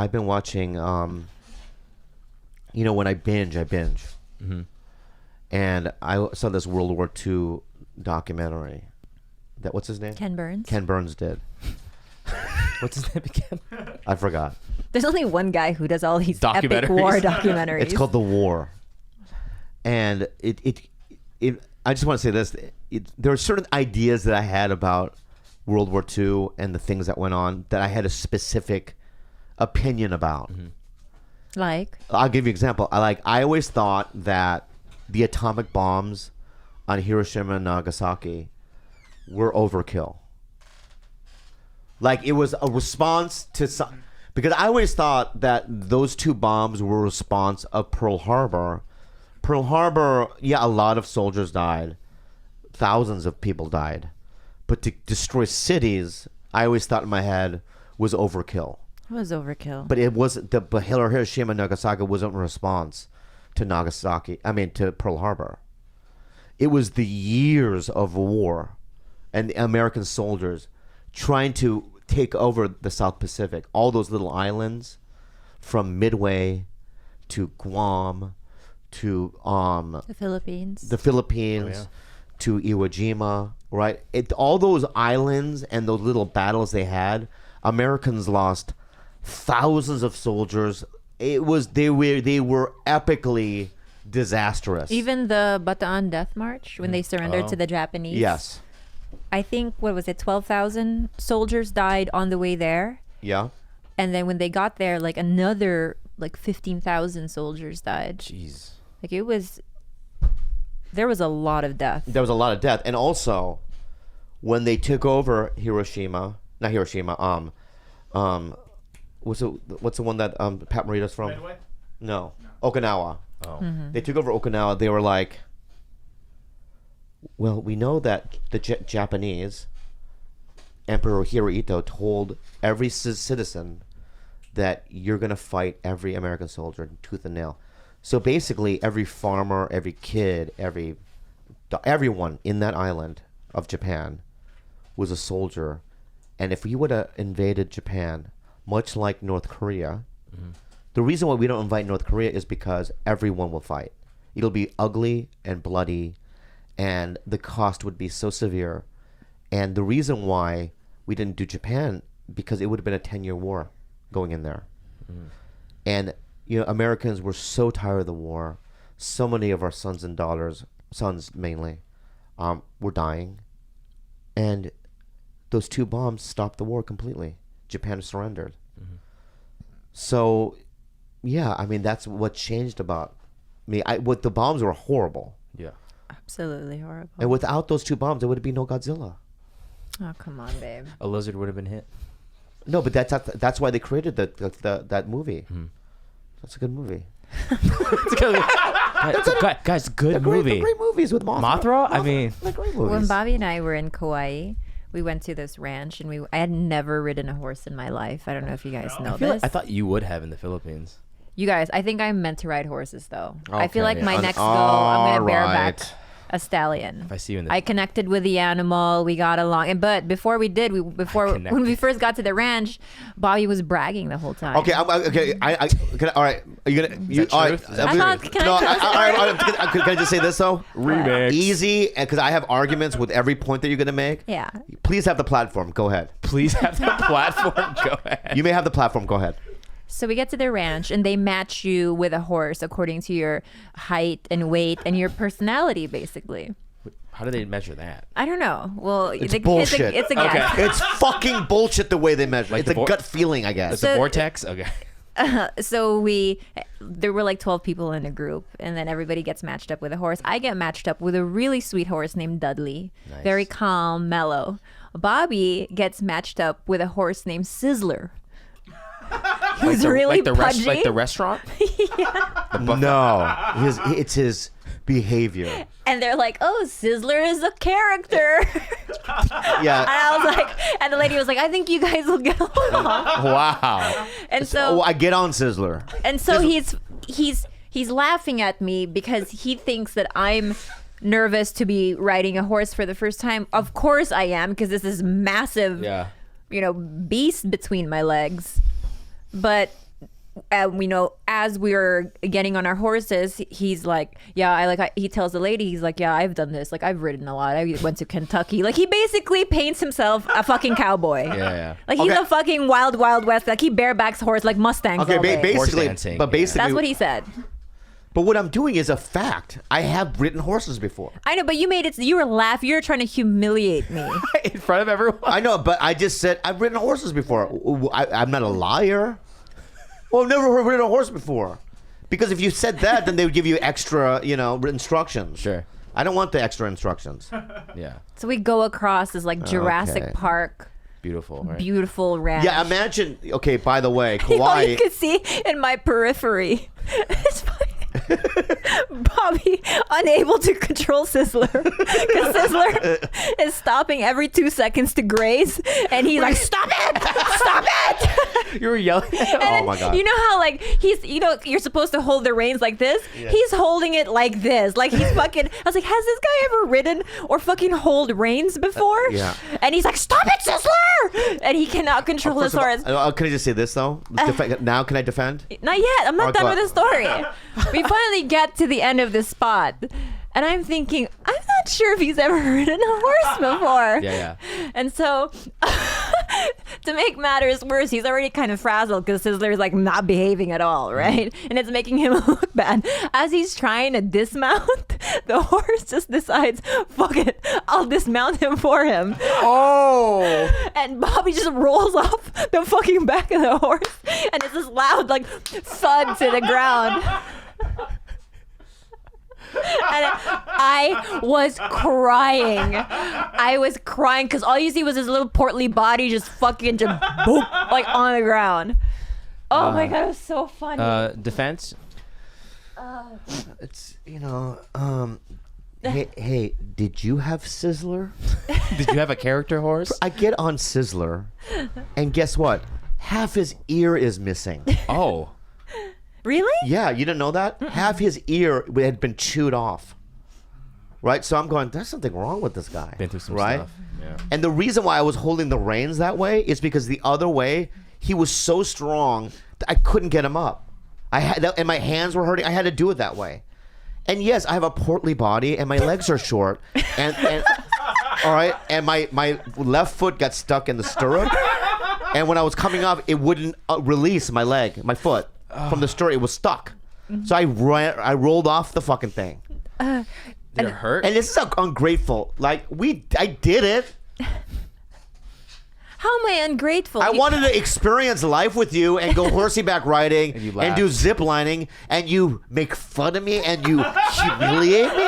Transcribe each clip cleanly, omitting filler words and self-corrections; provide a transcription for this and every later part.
I've been watching. When I binge. Mm-hmm. And I saw this World War II documentary. What's his name? Ken Burns. Ken Burns did. What's his name again? I forgot. There's only one guy who does all these epic war documentaries. It's called The War. And I just want to say this. There are certain ideas that I had about World War II and the things that went on that I had a specific opinion about. Mm-hmm. Like? I'll give you an example. I always thought that the atomic bombs on Hiroshima and Nagasaki were overkill. Like, it was a response to some... Because I always thought that those two bombs were a response of Pearl Harbor. Pearl Harbor, yeah, a lot of soldiers died. Thousands of people died. But to destroy cities, I always thought in my head, was overkill. It was overkill. But it wasn't... But Hiroshima and Nagasaki wasn't a response to to Pearl Harbor. It was the years of war and the American soldiers trying to take over the South Pacific, all those little islands from Midway to Guam to the Philippines. to Iwo Jima, right? All those islands and those little battles they had, Americans lost thousands of soldiers. They were epically disastrous. Even the Bataan Death March, when they surrendered to the Japanese. Yes. I think, 12,000 soldiers died on the way there. Yeah. And then when they got there, another 15,000 soldiers died. Jeez. There was a lot of death. There was a lot of death. And also, when they took over what's the one that Pat Morita's from? Midway? No. Okinawa. Oh. Mm-hmm. They took over Okinawa. They were like, well, we know that the Japanese Emperor Hirohito told every citizen that you're going to fight every American soldier tooth and nail. So basically, every farmer, every kid, everyone in that island of Japan was a soldier. And if we would have invaded Japan, much like North Korea, the reason why we don't invite North Korea is because everyone will fight. It'll be ugly and bloody, and the cost would be so severe. And the reason why we didn't do Japan, because it would have been a 10-year war going in there. And Americans were so tired of the war. So many of our sons and daughters, sons mainly, were dying. And those two bombs stopped the war completely. Japan surrendered. So, yeah, I mean, that's what changed about me. The bombs were horrible. Yeah. Absolutely horrible. And without those two bombs, there would be no Godzilla. Oh, come on, babe. A lizard would have been hit. No, but that's why they created that movie. That's a good movie. Guys, good movie. They're great movies with Mothra. Mothra? I mean, they're great movies. When Bobby and I were in Kauai, we went to this ranch, and I had never ridden a horse in my life. I don't know if you guys know this. I thought you would have in the Philippines. You guys, I think I'm meant to ride horses, though. I feel like Okay. my next go, I'm going to bareback Alright. a stallion. If I see you in the I connected with the animal. We got along. But before we did, when we first got to the ranch, Bobby was bragging the whole time. Okay, okay. All right. Are you gonna? All right. truth? I'm not- can I No, tell- all right. Can I just say this though? Remix. Easy, because I have arguments with every point that you're gonna make. Yeah. Please have the platform. Go ahead. Please have the platform. Go ahead. You may have the platform. Go ahead. So we get to the ranch, and they match you with a horse according to your height and weight and your personality, basically. How do they measure that? I don't know. Well, It's bullshit. It's a guess. It's fucking bullshit the way they measure. Like It's a the gut feeling, I guess. It's a vortex? Okay. So there were 12 people in a group, and then everybody gets matched up with a horse. I get matched up with a really sweet horse named Dudley. Nice. Very calm, mellow. Bobby gets matched up with a horse named Sizzler. He's really pudgy. Like the restaurant? No, it's his behavior. And they're like, "Oh, Sizzler is a character." Yeah. And I was like, and the lady was like, "I think you guys will get along." Wow. And so I get on Sizzler. And so he's laughing at me because he thinks that I'm nervous to be riding a horse for the first time. Of course I am, because this is massive, Yeah. beast between my legs. But we know as we were getting on our horses, he's like, yeah, he tells the lady, he's like, yeah, I've done this. Like, I've ridden a lot. I went to Kentucky. Like, he basically paints himself a fucking cowboy. Yeah. Like, he's Okay. a fucking wild, wild west. Like, he barebacks horse like Mustangs. Okay, all day. basically, Horse dancing, but yeah. basically, That's what he said. But what I'm doing is a fact. I have ridden horses before. I know, but you made it. You were laughing. You were trying to humiliate me. In front of everyone. I know, but I just said I've ridden horses before. I'm not a liar. Well, I've never ridden a horse before. Because if you said that, then they would give you extra, instructions. Sure. I don't want the extra instructions. Yeah. So we go across this like Jurassic Okay. Park, Beautiful. Right? beautiful ranch. Yeah, imagine. Okay, by the way, All you Kauai. can see in my periphery is Bobby unable to control Sizzler because Sizzler is stopping every 2 seconds to graze, and he's like, "Stop it! Stop it!" You were yelling. And then, my God. You know how like you're supposed to hold the reins like this. He's holding it like this, like he's fucking. I was like, has this guy ever ridden or fucking hold reins before? Yeah. And he's like, "Stop it, Sizzler!" And he cannot control his First of horse. all, can I just say this though? Now can I defend? Not yet. I'm not Oh, done go with the story. We finally get to the end of this spot, and I'm thinking, I'm not sure if he's ever ridden a horse before. Yeah. And so, to make matters worse, he's already kind of frazzled because Sizzler's like not behaving at all, right? And it's making him look bad. As he's trying to dismount, the horse just decides, fuck it, I'll dismount him for him. Oh. And Bobby just rolls off the fucking back of the horse, and it's this loud like thud to the ground. And I was crying. I was crying because all you see was his little portly body just fucking just boop, like on the ground. Oh my God, it was so funny. Defense. It's Hey, did you have Sizzler? Did you have a character horse? I get on Sizzler, and guess what? Half his ear is missing. Oh. Really? Yeah, you didn't know that? Half his ear had been chewed off. Right? So I'm going, there's something wrong with this guy. Been through some right? stuff. Yeah. And the reason why I was holding the reins that way is because the other way, he was so strong that I couldn't get him up. And my hands were hurting. I had to do it that way. And yes, I have a portly body and my legs are short. And all right, and my left foot got stuck in the stirrup. And when I was coming up, it wouldn't release my leg, my foot from the stirrup. It was stuck. So I rolled off the fucking thing. Did it hurt? And this is ungrateful. Like I did it. How am I ungrateful? I wanted to experience life with you and go horseback riding And you and do laughed. zip lining, and you make fun of me and you humiliate me.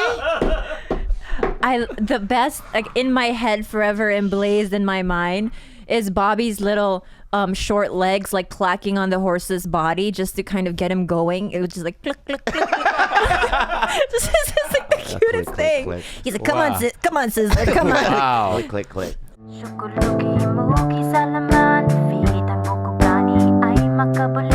The best, like in my head, forever emblazed in my mind, is Bobby's little short legs like clacking on the horse's body just to kind of get him going. It was just like click, click, click. This is like the cutest click, thing. click. He's like, come Wow. on, Sizzler, come on. Wow. Click, click, click. Syukulugi mo kisalaman, pilit ang bukog gani ay makabulay.